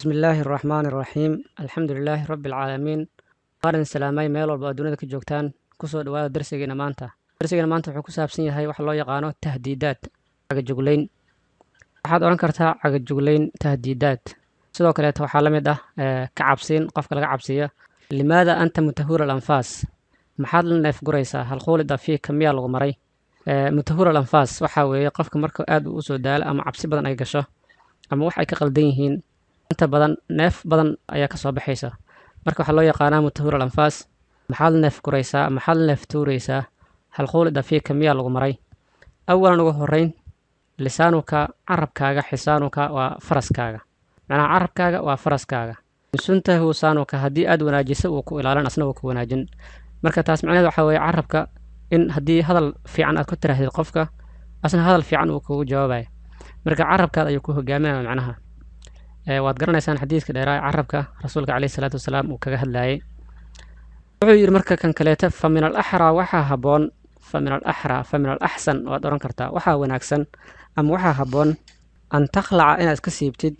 بسم الله الرحمن الرحيم الحمد لله رب العالمين قارن سلامay meel walba oo dunida ka joogtaan kusoo dhawaada darsigeena maanta wuxuu ku saabsan yahay wax loo yaqaano tahdiidaad cagajuglayn waxaad oran kartaa cagajuglayn tahdiidaad sidoo kale waxaa la mid ah ka cabsiin qofka laga cabsiyo limaada anta mutahura al-anfas maxaad la neef guraysaa hal qowlida fi kamiya lagu maray mutahura al-anfas waxa weeye qofka marka aad u soo daalo ama cabsi badan ay gasho ama wax ay ka qaldan yihiin inta badan neef badan ayaa ka soo baxaysa marka waxa loo yaqaanaa mutahura al-anfas maxaad neef guraysaa maxaad neef tuuraysaa hal qowlida fi kamiya lagu maray awalan ugu horeyn lisaanuka carabkaaga xisaanuka waa faraskaaga macnaha carabkaaga waa faraskaaga suntahu saanuka haddii aad wanaajiso uu ku ilaalin asna uu ku wanaajin marka taas macnaheedu waxa weeye carabka in haddii hadal fiican aad ku tirahdid qofka asna hadal fiican uu kugu jawaabayo marka carabkaada ayuu ku hogaaminaya macnaha waad garanaysaan xadiiska dheeraa carabka rasuulka calayhi salaatu wasalaam uu kaga hadlayay wuxuu yidhi marka kan kaleeta fa min al-axraa waxaa habboon fa min al-axsan waad oran kartaa waxaa wanaagsan ama waxaa habboon an takhlaca inaad iska siibtid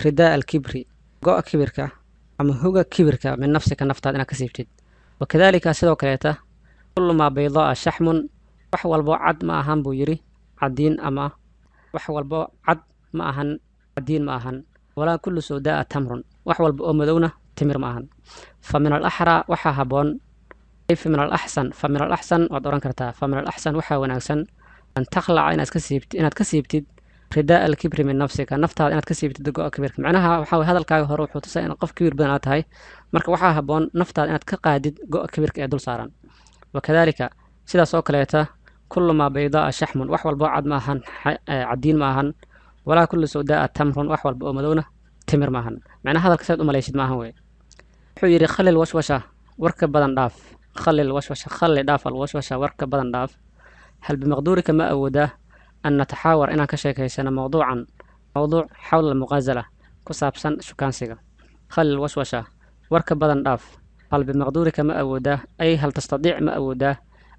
ridaa alkibri go' kibirka ama huga kibirka min nafsika naftaad inaad ka siibtid wakadaalika sidoo kaleeta kullu maa baydaa shaxmun wax walbo cad ma ahan buu yidhi caddiin ama wax walbo cad ma ahan caddiin ma ahan walaa kullu sawdaa tamrun wax walba oo madowna timir ma ahan fa min al-axraa waxaa habboon min al-axsan waad oran kartaa fa min al-axsan waxaa wanaagsan an takhlaca inaad ka siibtid ridaa alkibri min nafsika naftaada inaad ka siibtid go' kibirka macnaha waxaa weye hadalkaaga hore wuxuu tusaa inaad qof kibir badan aad tahay marka waxaa habboon naftaada inaad ka qaadid go' kibirka ee dul saaran wakadaalika sidaas oo kaleeta kullu maa baydaa shaxmun wax walbo cad ma ahan caddiin ma ahan walaa kullu sawdaa tamrun wax walba oo madowna timir ma ahan macnaha hadalka saad u malaysid ma ahan weye wuxuu yidhi khalil washwasha warka badan dhaaf khalli dhaaf alwashwasha warka badan dhaaf hal bimaqduurika ma awoodaa an nataxaawar inaan ka sheekaysano mowduuc xawla almuqaasala ku saabsan shukaansiga khalil washwasha warka badan dhaaf hal bimaqduurika ma awoodaa ay hal tastadiic ma awoodaa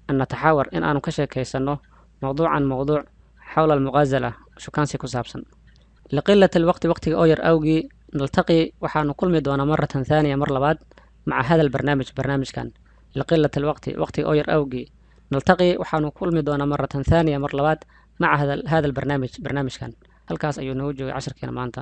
an nataxaawar in aanu ka sheekaysano mowduuc xawla almuqaasala shukaansi ku saabsan liqilati alwaqti waqtiga oo yar awgii naltaqi waxaanu kulmi doonaa maratan thaaniya mar labaad maca hada barnaamijkan liqilati alwaqti waqtiga oo yar awgii naltaqi waxaanu kulmi doonaa maratan thaaniya mar labaad maca hada barnaamijkan halkaas ayuu noogu joogay casharkeena maanta